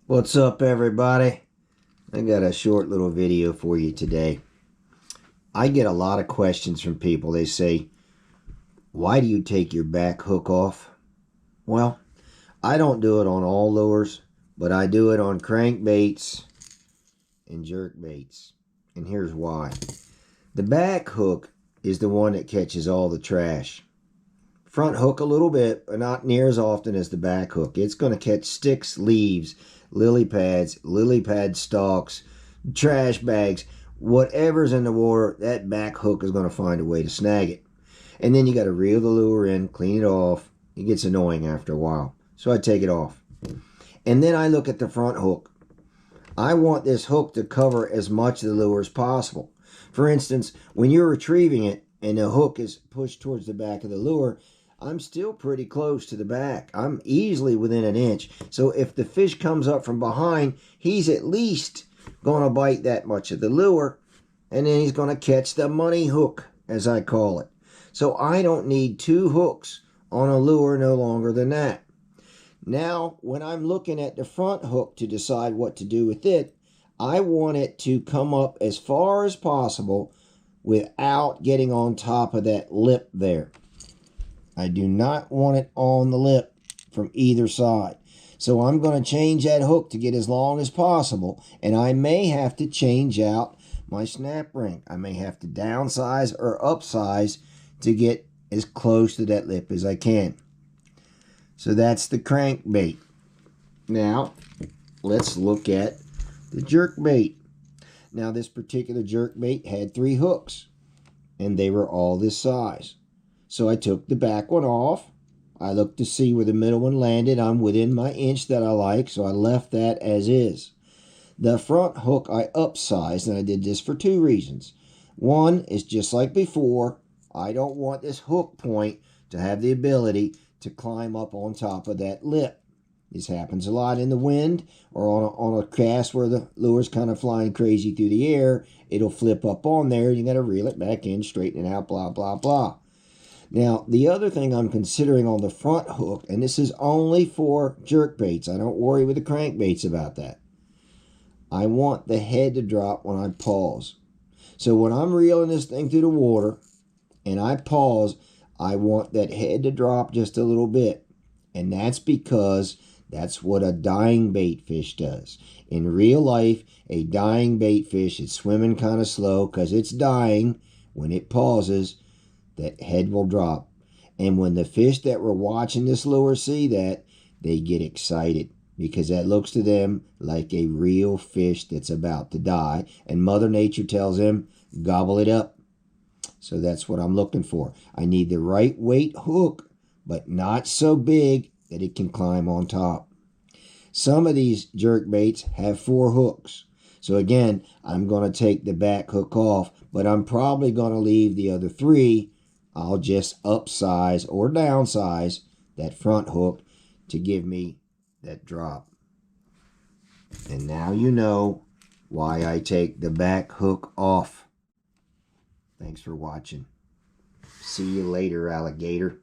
What's up, everybody? I got a short little video for you today. I get a lot of questions from people. They say, why do you take your back hook off? Well, I don't do it on all lures, but I do it on crankbaits and jerkbaits. And here's why. The back hook is the one that catches all the trash. Front hook a little bit, but not near as often as the back hook. It's going to catch sticks, leaves, lily pad stalks, trash bags, whatever's in the water. That back hook is going to find a way to snag it. And then you got to reel the lure in, clean it off. It gets annoying after a while, so I take it off. And then I look at the front hook. I want this hook to cover as much of the lure as possible. For instance, when you're retrieving it and the hook is pushed towards the back of the lure, I'm still pretty close to the back. I'm easily within an inch. So if the fish comes up from behind, he's at least going to bite that much of the lure, and then he's going to catch the money hook, as I call it. So I don't need two hooks on a lure no longer than that. Now, when I'm looking at the front hook to decide what to do with it, I want it to come up as far as possible without getting on top of that lip there. I do not want it on the lip from either side. So I'm going to change that hook to get as long as possible. And I may have to change out my snap ring. I may have to downsize or upsize to get as close to that lip as I can. So that's the crankbait. Now, let's look at the jerkbait. Now, this particular jerkbait had 3 hooks, and they were all this size. So I took the back one off. I looked to see where the middle one landed. I'm within my inch that I like, so I left that as is. The front hook I upsized, and I did this for 2 reasons. One is just like before, I don't want this hook point to have the ability to climb up on top of that lip. This happens a lot in the wind or on a cast where the lure's kind of flying crazy through the air. It'll flip up on there. You got to reel it back in, straighten it out, blah, blah, blah. Now, the other thing I'm considering on the front hook, and this is only for jerkbaits. I don't worry with the crankbaits about that. I want the head to drop when I pause. So when I'm reeling this thing through the water and I pause, I want that head to drop just a little bit. And that's because that's what a dying bait fish does. In real life, a dying bait fish is swimming kind of slow because it's dying. When it pauses, that head will drop. And when the fish that were watching this lure see that, they get excited because that looks to them like a real fish that's about to die. And Mother Nature tells them, gobble it up. So that's what I'm looking for. I need the right weight hook, but not so big that it can climb on top. Some of these jerkbaits have 4 hooks. So again, I'm going to take the back hook off, but I'm probably going to leave the other 3. I'll just upsize or downsize that front hook to give me that drop. And now you know why I take the back hook off. Thanks for watching. See you later, alligator.